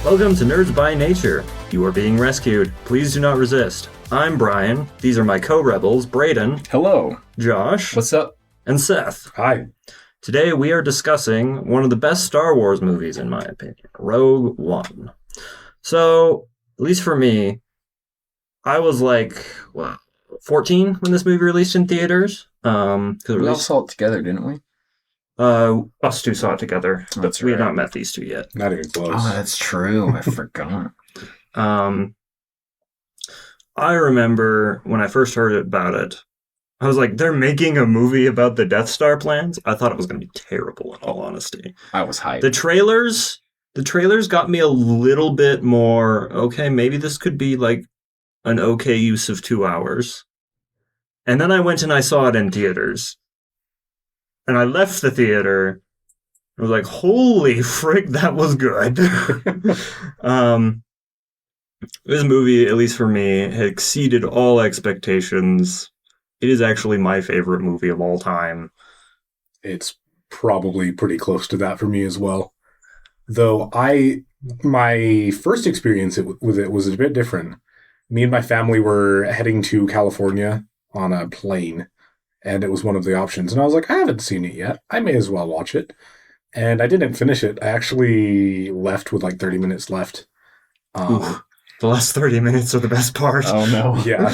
Welcome to Nerds by Nature. You are being rescued. Please do not resist. I'm Brian. These are my co-rebels, Braden. Hello. Josh. What's up? And Seth. Hi. Today we are discussing one of the best Star Wars movies, in my opinion, Rogue One. So, at least for me, I was 14 when this movie released in theaters. We all saw it together, didn't we? Us two saw it together. That's We had right. not met these two yet. Not even close. Oh, that's true. I forgot. I remember when I first heard about it, I was like, they're making a movie about the Death Star plans? I thought it was going to be terrible, in all honesty. I was hyped. The trailers got me a little bit more, okay, maybe this could be like an okay use of 2 hours. And then I went and I saw it in theaters. And I left the theater. I was like, holy frick, that was good. This movie, at least for me, had exceeded all expectations. It is actually my favorite movie of all time. It's probably pretty close to that for me as well. Though my first experience with it was a bit different. Me and my family were heading to California on a plane, and it was one of the options. And I was like, I haven't seen it yet. I may as well watch it. And I didn't finish it. I actually left with like 30 minutes left. Oof. The last 30 minutes are the best part. Oh, no. Yeah.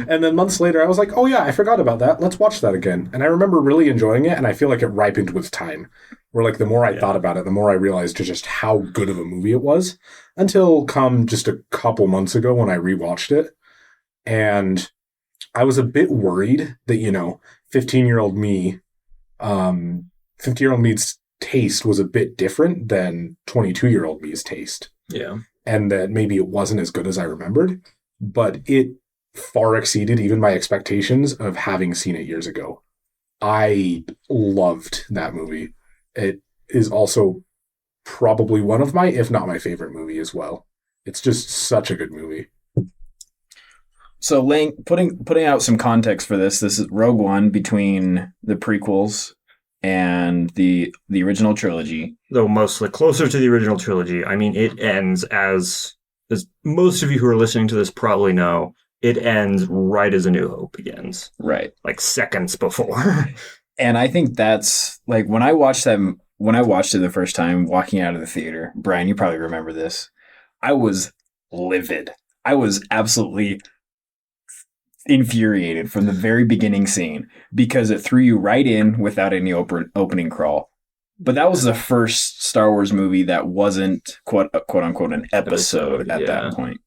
And then months later, I was like, oh yeah, I forgot about that. Let's watch that again. And I remember really enjoying it, and I feel like it ripened with time. Where like the more I thought about it, the more I realized just how good of a movie it was. Until come just a couple months ago when I rewatched it. And I was a bit worried that, 15-year-old me, 15-year-old me's taste was a bit different than 22-year-old me's taste. Yeah. And that maybe it wasn't as good as I remembered, but it far exceeded even my expectations of having seen it years ago. I loved that movie. It is also probably one of my, if not my favorite movie as well. It's just such a good movie. So, putting out some context for this is Rogue One between the prequels and the original trilogy. Though mostly closer to the original trilogy. I mean, it ends as most of you who are listening to this probably know, it ends right as A New Hope begins. Right. Like seconds before. And I think that's, like, when I watched it the first time, walking out of the theater, Brian, you probably remember this, I was livid. I was absolutely infuriated from the very beginning scene because it threw you right in without any opening crawl. But that was the first Star Wars movie that wasn't quote unquote an episode at that point.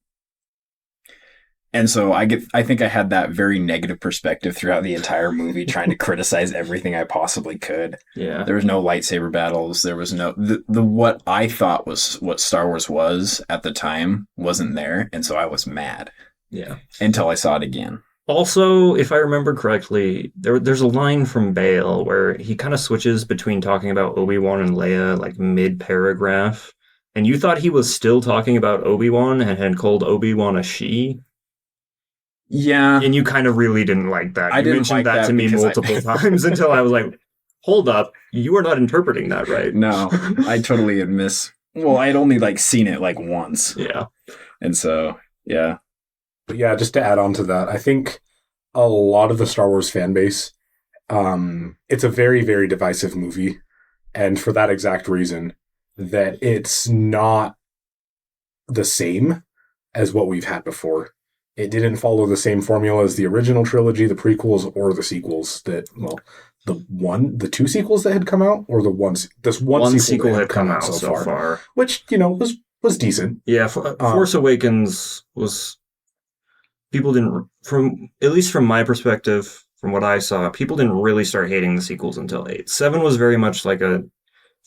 And so I think I had that very negative perspective throughout the entire movie, trying to criticize everything I possibly could. Yeah. There was no lightsaber battles. There was no the what I thought was what Star Wars was at the time wasn't there, and so I was mad. Yeah. Until I saw it again. Also, if I remember correctly, there's a line from Bale where he kind of switches between talking about Obi-Wan and Leia, like mid-paragraph. And you thought he was still talking about Obi-Wan and had called Obi-Wan a she? Yeah. And you kind of really didn't like that. You mentioned that to me multiple times until I was like, hold up, you are not interpreting that right. No, I totally I'd only seen it once. Yeah. And so, yeah. But yeah, just to add on to that, I think a lot of the Star Wars fan base, it's a very, very divisive movie. And for that exact reason, that it's not the same as what we've had before. It didn't follow the same formula as the original trilogy, the prequels, or the sequels the two sequels that had come out, or one sequel that had come out so far. Which, was decent. Yeah, Force Awakens was... People didn't, at least from my perspective, from what I saw, people didn't really start hating the sequels until 8. 7 was very much like a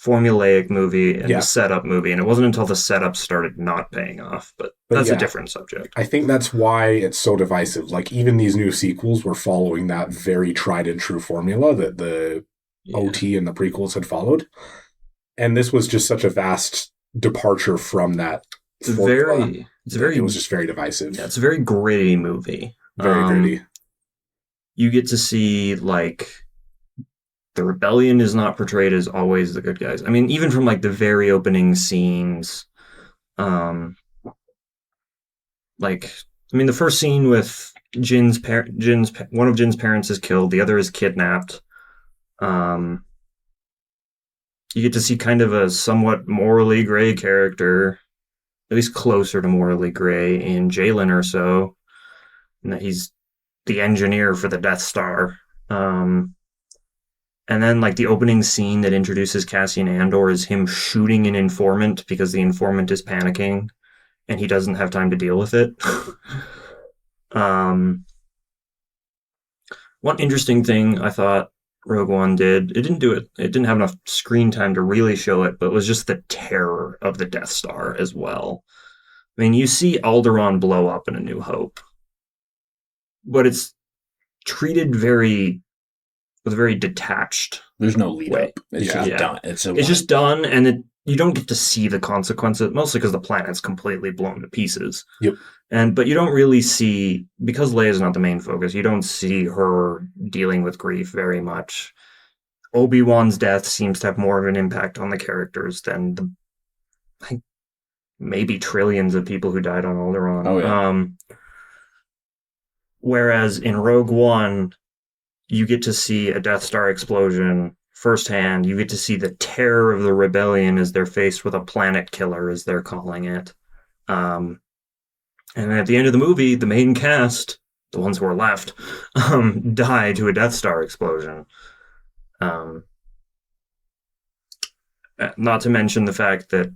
formulaic movie and a setup movie, and it wasn't until the setup started not paying off, but that's a different subject. I think that's why it's so divisive. Like, even these new sequels were following that very tried and true formula that the OT and the prequels had followed. And this was just such a vast departure from that formula. It was just very divisive. Yeah, it's a very gritty movie. Very gritty. You get to see, the rebellion is not portrayed as always the good guys. I mean, even from, the very opening scenes, Like, I mean, the first scene with one of Jin's parents is killed, the other is kidnapped. Um, you get to see kind of a somewhat morally gray character, at least closer to morally gray, in Jalen or so, and that he's the engineer for the Death Star. And then, like, the opening scene that introduces Cassian Andor is him shooting an informant because the informant is panicking and he doesn't have time to deal with it. One interesting thing I thought Rogue One did, it didn't have enough screen time to really show it, but it was just the terror of the Death Star as well. I mean, you see Alderaan blow up in A New Hope, but it's treated with a very detached. There's no lead way. up. It's just done. It's just done, and you don't get to see the consequences, mostly because the planet's completely blown to pieces. Yep. But you don't really see, because Leia's not the main focus, you don't see her dealing with grief very much. Obi-Wan's death seems to have more of an impact on the characters than maybe trillions of people who died on Alderaan. Oh, yeah. Whereas in Rogue One, you get to see a Death Star explosion firsthand. You get to see the terror of the rebellion as they're faced with a planet killer, as they're calling it. And at the end of the movie, the main cast, the ones who are left, die to a Death Star explosion. Not to mention the fact that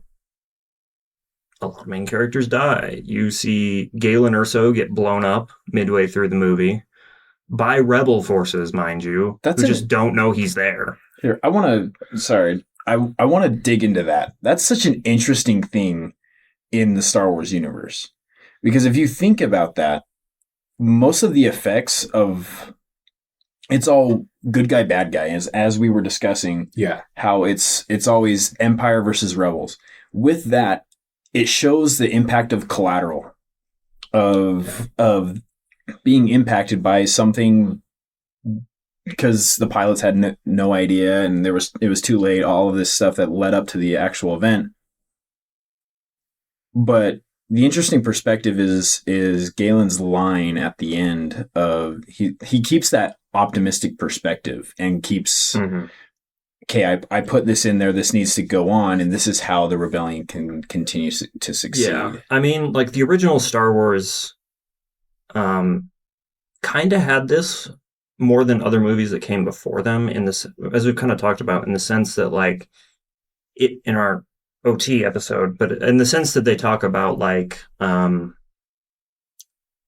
a lot of main characters die. You see Galen Erso get blown up midway through the movie by rebel forces, mind you, who just don't know he's there. Here, I want to dig into that. That's such an interesting thing in the Star Wars universe. Because if you think about that, most of the effects of it's all good guy, bad guy, as we were discussing. Yeah. How it's always Empire versus Rebels. With that, it shows the impact of collateral, of being impacted by something because the pilots had no idea and it was too late. All of this stuff that led up to the actual event. But the interesting perspective is Galen's line at the end of he keeps that optimistic perspective and keeps okay, I put this in there, this needs to go on, and this is how the rebellion can continue to succeed. Yeah. I mean, like the original Star Wars kind of had this more than other movies that came before them in this, as we've kind of talked about, in the sense that like it in our OT episode, but in the sense that they talk about like in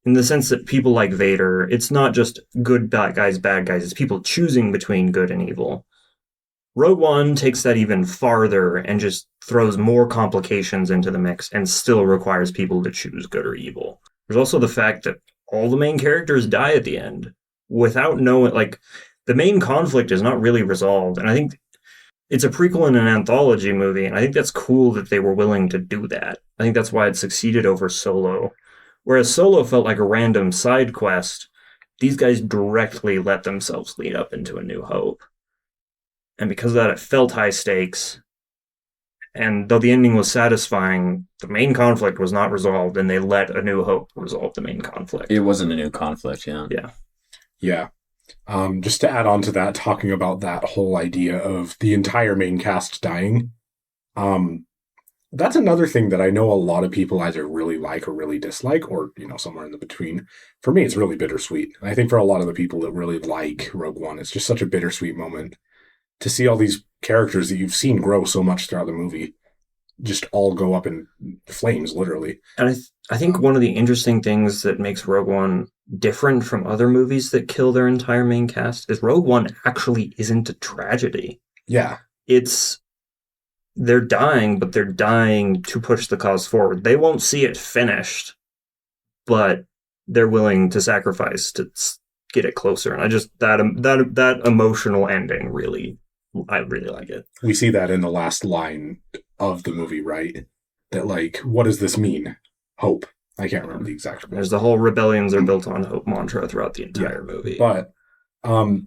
the sense that people like Vader, it's not just good bad guys, it's people choosing between good and evil. Rogue One takes that even farther and just throws more complications into the mix and still requires people to choose good or evil. There's also the fact that all the main characters die at the end without knowing, like, the main conflict is not really resolved. And I think it's a prequel and an anthology movie, and I think that's cool that they were willing to do that. I think that's why it succeeded over Solo. Whereas Solo felt like a random side quest, these guys directly let themselves lead up into A New Hope. And because of that, it felt high stakes. And though the ending was satisfying, the main conflict was not resolved, and they let A New Hope resolve the main conflict. It wasn't a new conflict, yeah. Yeah. Yeah. Just to add on to that, talking about that whole idea of the entire main cast dying, that's another thing that I know a lot of people either really like or really dislike, or, somewhere in the between. For me, it's really bittersweet. And I think for a lot of the people that really like Rogue One, it's just such a bittersweet moment to see all these characters that you've seen grow so much throughout the movie just all go up in flames, literally. And I think one of the interesting things that makes Rogue One different from other movies that kill their entire main cast is Rogue One actually isn't a tragedy. Yeah. They're dying, but they're dying to push the cause forward. They won't see it finished, but they're willing to sacrifice to get it closer. And I just, that emotional ending I really like it. We see that in the last line of the movie, right? That, like, what does this mean? Hope. I can't remember the exact one. There's the whole rebellions are built on hope mantra throughout the entire movie. But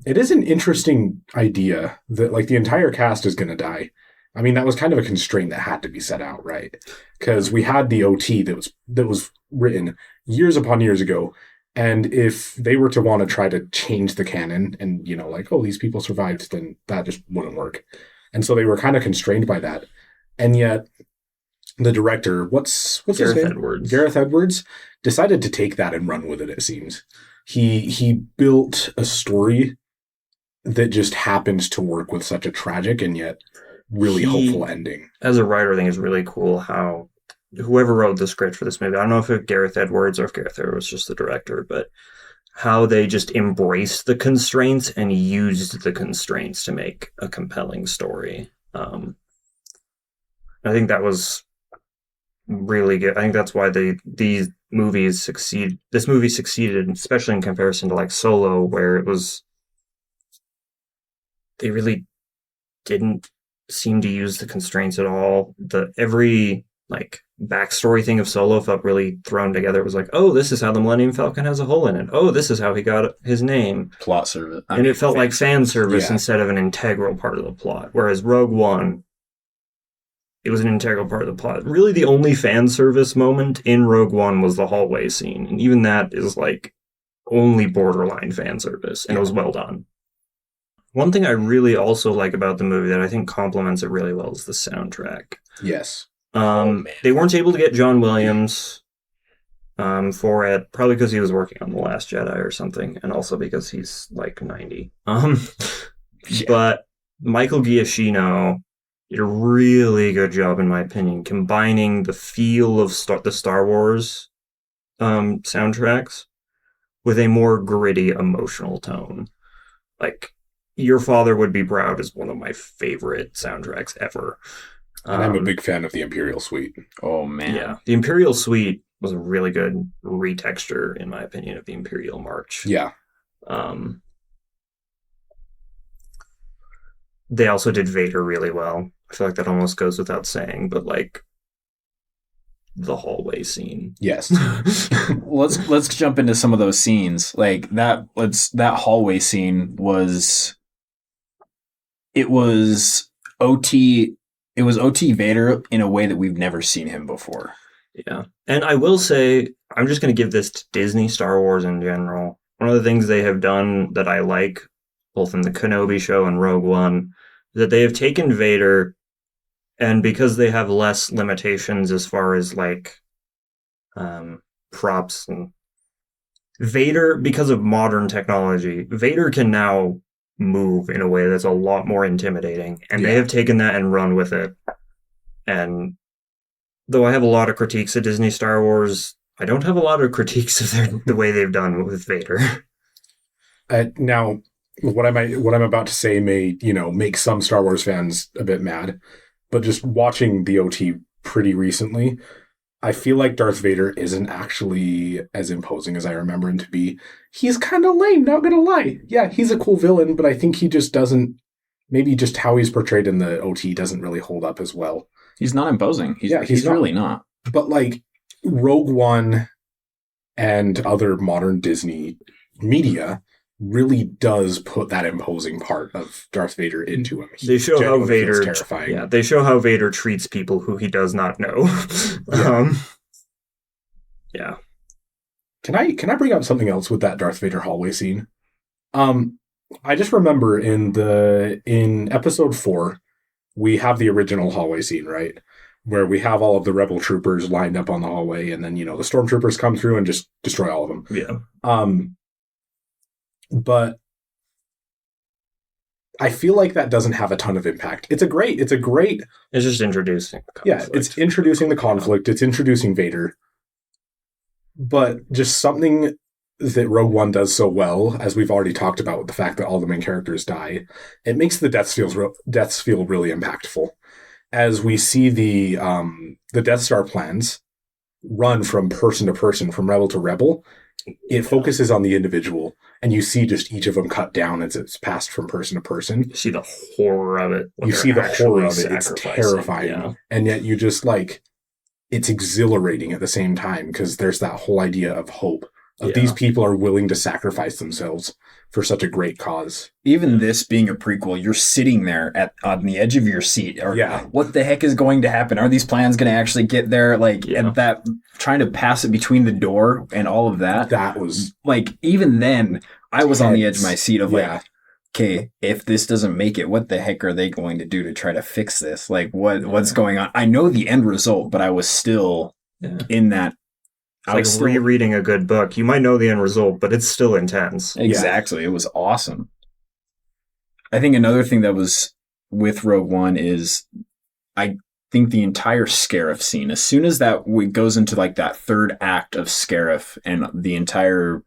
it is an interesting idea that, like, the entire cast is going to die. I mean, that was kind of a constraint that had to be set out, right? Because we had the OT that was written years upon years ago. And if they were to want to try to change the canon and, like, oh, these people survived, then that just wouldn't work. And so they were kind of constrained by that. And yet the director, what's his name? Edwards. Gareth Edwards decided to take that and run with it, it seems. He built a story that just happens to work with such a tragic and yet really hopeful ending. As a writer, I think it's really cool how whoever wrote the script for this movie, I don't know if it's Gareth Edwards or if Gareth Edwards was just the director, but how they just embraced the constraints and used the constraints to make a compelling story. I think that was really good. I think that's why these movies succeed. This movie succeeded, especially in comparison to like Solo, where they really didn't seem to use the constraints at all. Every like backstory thing of Solo felt really thrown together. It was like, oh, this is how the Millennium Falcon has a hole in it. Oh, this is how he got his name. Plot service. It felt like fan service instead of an integral part of the plot. Whereas Rogue One, it was an integral part of the plot. Really, the only fan service moment in Rogue One was the hallway scene. And even that is like only borderline fan service. And it was well done. One thing I really also like about the movie that I think complements it really well is the soundtrack. Yes. They weren't able to get John Williams for it, probably because he was working on The Last Jedi or something, and also because he's like 90. But Michael Giacchino did a really good job, in my opinion, combining the feel of the Star Wars soundtracks with a more gritty, emotional tone. Like, Your Father Would Be Proud is one of my favorite soundtracks ever. And I'm a big fan of the Imperial Suite. Oh, man. Yeah. The Imperial Suite was a really good retexture, in my opinion, of the Imperial March. Yeah. They also did Vader really well. I feel like that almost goes without saying, but like the hallway scene. Yes. Let's jump into some of those scenes. Like that hallway scene was OT Vader in a way that we've never seen him before. Yeah. And I will say, I'm just going to give this to Disney Star Wars in general. One of the things they have done that I like, both in the Kenobi show and Rogue One, is that they have taken Vader, and because they have less limitations as far as like props and Vader, because of modern technology, Vader can now move in a way that's a lot more intimidating, and they have taken that and run with it. And though I have a lot of critiques of Disney Star Wars, I don't have a lot of critiques of the way they've done with Vader. Now, what I'm about to say may make some Star Wars fans a bit mad, but just watching the OT pretty recently, I feel like Darth Vader isn't actually as imposing as I remember him to be. He's kind of lame, not gonna lie. Yeah, he's a cool villain, but I think he just doesn't. Maybe just how he's portrayed in the OT doesn't really hold up as well. He's not imposing. He's not, really not. But like Rogue One and other modern Disney media really does put that imposing part of Darth Vader into him. They show how Vader terrifying. Yeah, they show how Vader treats people who he does not know. Yeah. Can I bring up something else with that Darth Vader hallway scene? I just remember in episode 4, we have the original hallway scene, right? Where we have all of the rebel troopers lined up on the hallway, and then, the stormtroopers come through and just destroy all of them. Yeah. But I feel like that doesn't have a ton of impact. It's just introducing the conflict. Yeah, it's introducing the conflict. It's introducing Vader. But just something that Rogue One does so well, as we've already talked about with the fact that all the main characters die, it makes the deaths feel really impactful. As we see the Death Star plans run from person to person, from rebel to rebel, it focuses on the individual, and you see just each of them cut down as it's passed from person to person. You see the horror of it. You see the horror of it. It's terrifying. Yeah. And yet you just it's exhilarating at the same time, because there's that whole idea of hope of these people are willing to sacrifice themselves for such a great cause. Even this being a prequel, you're sitting there on the edge of your seat. Or what the heck is going to happen? Are these plans going to actually get there? Like, and that trying to pass it between the door and all of that. That was like, even then, I was on the edge of my seat of like, okay, if this doesn't make it, what the heck are they going to do to try to fix this? Like, what's going on? I know the end result, but I was still in that. It's like rereading a good book. You might know the end result, but it's still intense. Exactly. It was awesome. I think another thing that was with Rogue One is I think the entire Scarif scene, as soon as that goes into like that third act of Scarif and the entire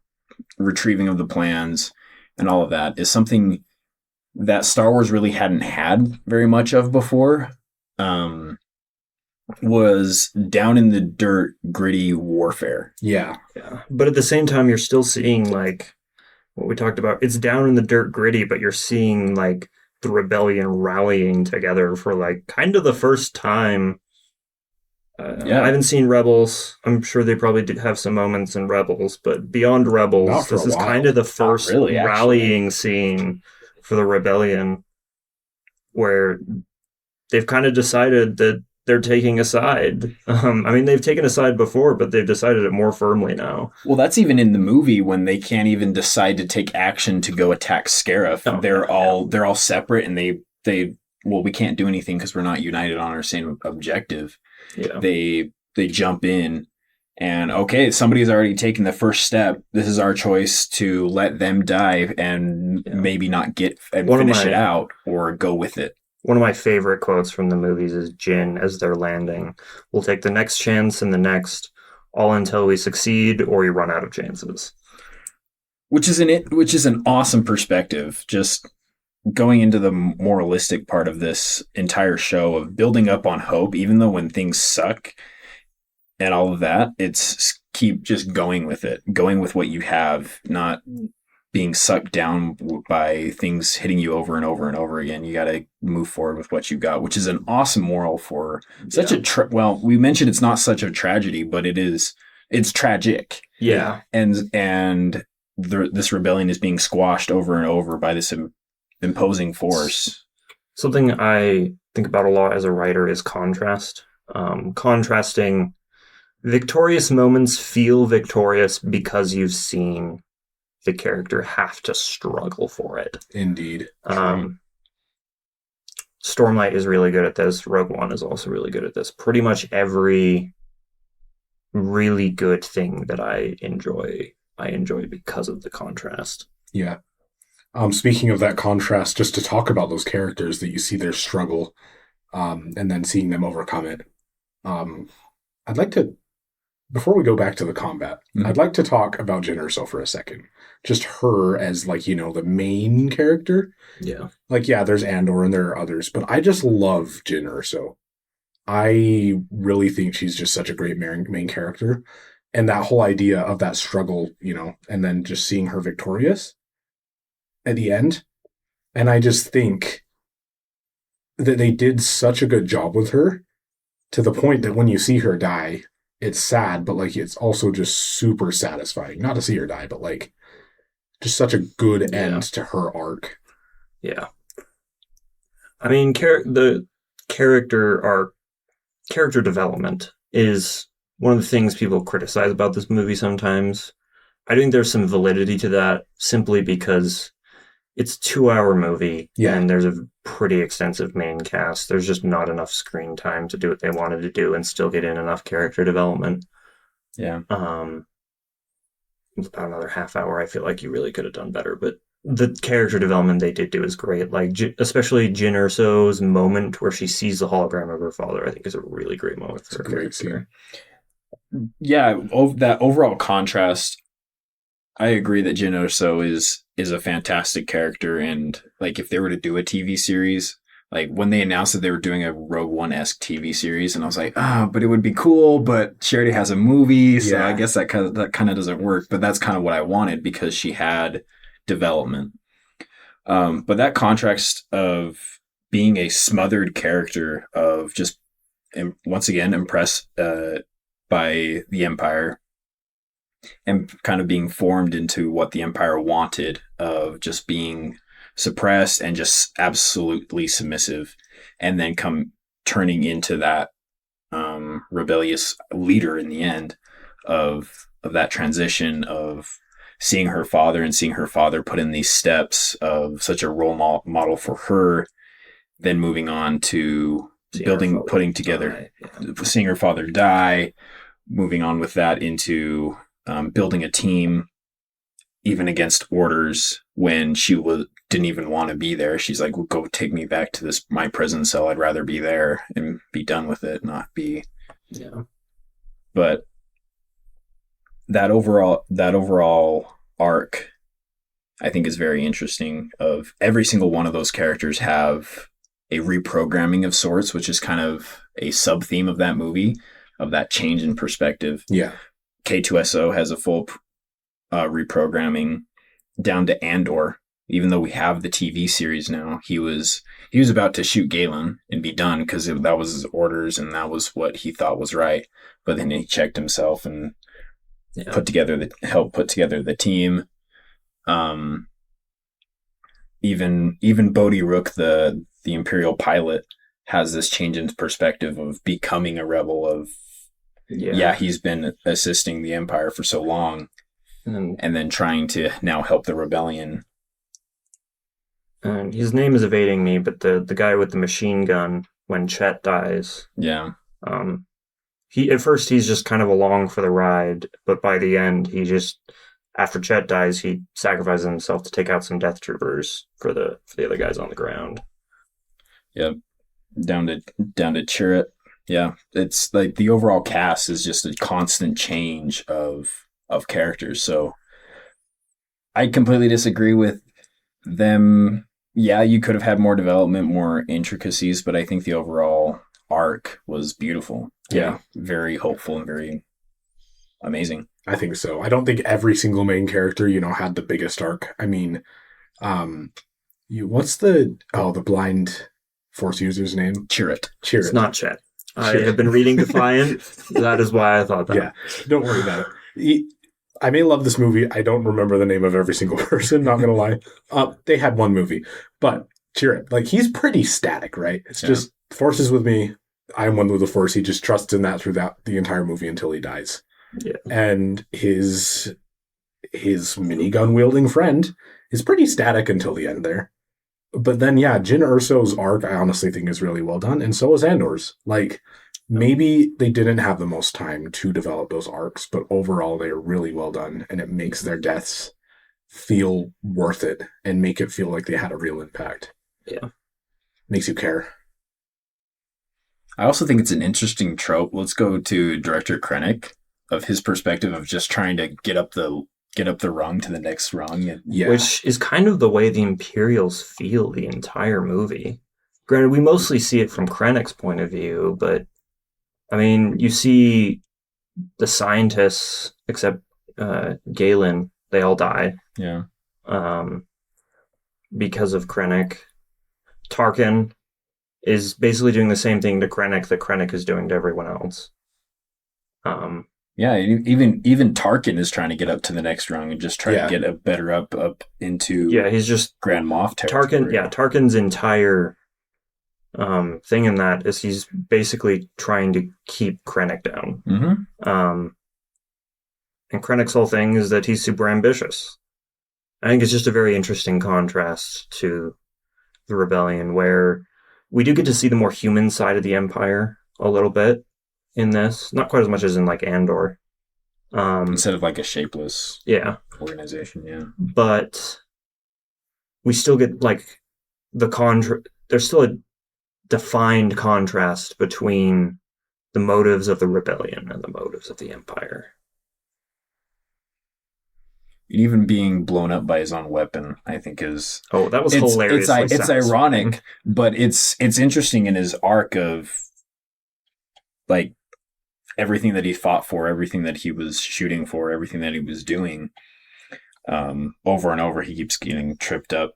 retrieving of the plans and all of that, is something that Star Wars really hadn't had very much of before. Was down in the dirt, gritty warfare. Yeah. But at the same time, you're still seeing like what we talked about. It's down in the dirt, gritty, but you're seeing like the rebellion rallying together for like kind of the first time. I haven't seen Rebels. I'm sure they probably did have some moments in Rebels, but beyond Rebels, this is kind of the first rallying scene for the rebellion where they've kind of decided that they're taking a side. I mean, they've taken a side before, but they've decided it more firmly now. Well, that's even in the movie when they can't even decide to take action to go attack Scarif. They're all separate, and they we can't do anything because we're not united on our same objective. Yeah. They jump in, and okay, somebody's already taken the first step. This is our choice to let them die and maybe not get and finish it out or go with it. One of my favorite quotes from the movies is Jin as they're landing. We'll take the next chance and the next, all until we succeed or we run out of chances. Which is an awesome perspective. Just going into the moralistic part of this entire show of building up on hope, even though when things suck and all of that, it's keep just going with it, going with what you have, not being sucked down by things hitting you over and over and over again. You got to move forward with what you got, which is an awesome moral for such a we mentioned it's not such a tragedy, but it's tragic. Yeah. And this rebellion is being squashed over and over by this imposing force. Something I think about a lot as a writer is contrast. Contrasting victorious moments feel victorious because you've seen the character have to struggle for it. Indeed. Stormlight is really good at this. Rogue One is also really good at this. Pretty much every really good thing that I enjoy because of the contrast. Yeah. Speaking of that contrast, just to talk about those characters that you see their struggle, and then seeing them overcome it. I'd like to, before we go back to the combat, I'd like to talk about Jyn Erso for a second. Just her as, like, the main character. Yeah. Like, yeah, there's Andor and there are others, but I just love Jyn Erso. I really think she's just such a great main character. And that whole idea of that struggle, and then just seeing her victorious at the end. And I just think that they did such a good job with her to the point that when you see her die, it's sad, but like it's also just super satisfying. Not to see her die, but like just such a good end to her arc. Yeah. I mean, the character development is one of the things people criticize about this movie sometimes. I think there's some validity to that simply because it's a 2-hour movie and there's a pretty extensive main cast. There's just not enough screen time to do what they wanted to do and still get in enough character development. Yeah. About another half hour, I feel like you really could have done better, but the character development they did do is great. Like, especially Jyn Erso's moment where she sees the hologram of her father, I think is a really great moment for her character. Yeah, that overall contrast, I agree that Jyn Erso is a fantastic character, and like if they were to do a TV series, like when they announced that they were doing a Rogue One-esque TV series, and I was like, but it would be cool, but she already has a movie, so I guess that kind of doesn't work. But that's kind of what I wanted because she had development. But that contrast of being a smothered character of just once again impressed by the Empire, and kind of being formed into what the Empire wanted, of just being suppressed and just absolutely submissive, and then turning into that rebellious leader in the end of that transition of seeing her father and seeing her father put in these steps of such a role model for her, then moving on to putting together, seeing her father die, moving on with that into building a team, even against orders when she didn't even want to be there. She's like, well, go take me back to my prison cell. I'd rather be there and be done with it, not be. Yeah. But that overall arc, I think, is very interesting. Of every single one of those characters have a reprogramming of sorts, which is kind of a sub theme of that movie, of that change in perspective. Yeah. K2SO has a full reprogramming down to Andor. Even though we have the TV series now, he was about to shoot Galen and be done because that was his orders and that was what he thought was right. But then he checked himself and helped put together the team. Even Bodhi Rook, the Imperial pilot, has this change in perspective of becoming a rebel. Of he's been assisting the Empire for so long, and then trying to now help the rebellion. And his name is evading me, but the guy with the machine gun when Chet dies. Yeah. At first he's just kind of along for the ride, but by the end after Chet dies, he sacrifices himself to take out some Death Troopers for the other guys on the ground. Yeah. Down to Chirrut. Yeah. It's like the overall cast is just a constant change of characters. So I completely disagree with them. Yeah, you could have had more development, more intricacies, but I think the overall arc was beautiful. Yeah. Very hopeful and very amazing. I think so. I don't think every single main character, had the biggest arc. I mean, what's the blind Force user's name? Chirrut. It's not Chet. I have been reading Defiant. That is why I thought that. Yeah, don't worry about it. I may love this movie. I don't remember the name of every single person, not going to lie. They had one movie. But Chirrut, he's pretty static, right? It's just, Force is with me. I'm one with the Force. He just trusts in that throughout the entire movie until he dies. Yeah. And his minigun wielding friend is pretty static until the end there. But then, Jyn Erso's arc, I honestly think, is really well done. And so is Andor's. Maybe they didn't have the most time to develop those arcs, but overall they are really well done, and it makes their deaths feel worth it and make it feel like they had a real impact. Yeah. Makes you care. I also think it's an interesting trope. Let's go to director Krennic, of his perspective of just trying to get up the rung to the next rung. Which is kind of the way the Imperials feel the entire movie. Granted, we mostly see it from Krennic's point of view, but I mean, you see the scientists, except Galen, they all die. Yeah. Because of Krennic. Tarkin is basically doing the same thing to Krennic that Krennic is doing to everyone else. Even Tarkin is trying to get up to the next rung and just try to get a better up into he's just Grand Moff territory. Tarkin's entire thing in that is he's basically trying to keep Krennic down. Mm-hmm. And Krennic's whole thing is that he's super ambitious. I think it's just a very interesting contrast to the Rebellion, where we do get to see the more human side of the Empire a little bit in this. Not quite as much as in Andor. Instead of a shapeless organization, yeah. But we still get there's still a defined contrast between the motives of the Rebellion and the motives of the Empire. Even being blown up by his own weapon, I think is... Oh, that was hilarious. It's ironic, but it's interesting in his arc of everything that he fought for, everything that he was shooting for, everything that he was doing. Over and over, he keeps getting tripped up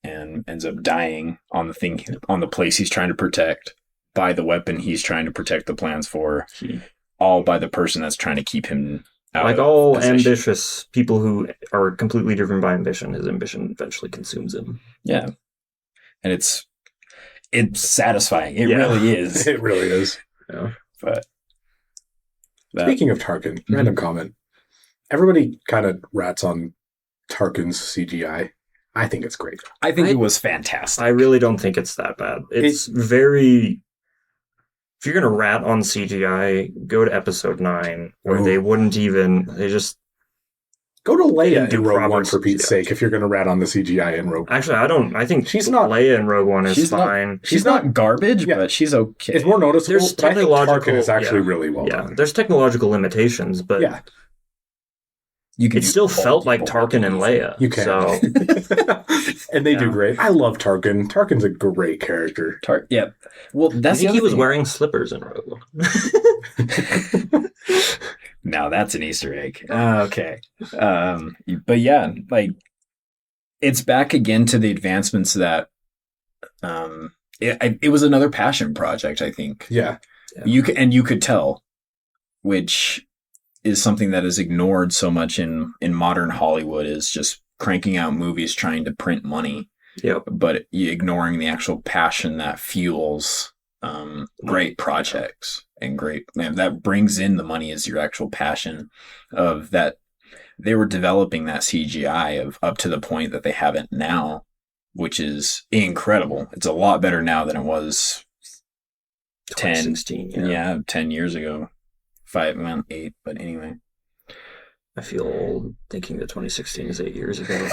and ends up dying on the place he's trying to protect, by the weapon he's trying to protect the plans for, all by the person that's trying to keep him Like all ambitious people who are completely driven by ambition, his ambition eventually consumes him. Yeah. And it's satisfying. It really is. It really is. Yeah. But speaking of Tarkin, random comment. Everybody kind of rats on Tarkin's CGI. I think it's great. I think it was fantastic. I really don't think it's that bad. It's very... If you're going to rat on CGI, go to episode 9, where they wouldn't even... They just... Go to Leia do in Rogue proper One, for Pete's CGI. sake, if you're going to rat on the CGI in Rogue One. Actually, I think She's not... Leia in Rogue One is fine. She's not garbage, but she's okay. It's more noticeable, There's but I think technological... Tarkin is actually really well done. There's technological limitations, but... Yeah. It still felt like Tarkin and Leia. You can. So. And they do great. I love Tarkin. Tarkin's a great character. Yeah. Well, that's I think he was wearing slippers in Rogue One. Now that's an Easter egg. Okay. But yeah, like, it's back again to the advancements that it was another passion project, I think. Yeah. You could tell, which is something that is ignored so much in modern Hollywood, is just cranking out movies trying to print money. Yep. But ignoring the actual passion that fuels great projects and that brings in the money is your actual passion of that. They were developing that CGI of up to the point that they have it now, which is incredible. It's a lot better now than it was 10 years ago. 8, but anyway. I feel old thinking that 2016 is 8 years ago.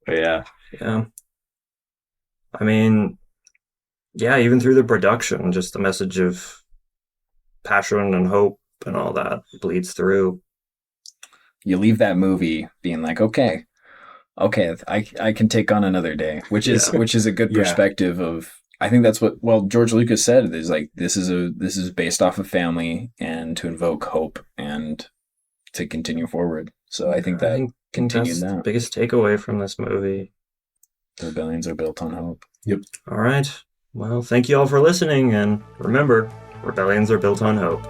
But yeah. Yeah. I mean, yeah, even through the production, just the message of passion and hope and all that bleeds through. You leave that movie being like, okay, I can take on another day, which is a good perspective of. I think that's what George Lucas said is like this is based off of family and to invoke hope and to continue forward. So I think that continued that's now. The biggest takeaway from this movie. Rebellions are built on hope. Yep. All right. Well, thank you all for listening, and remember, rebellions are built on hope.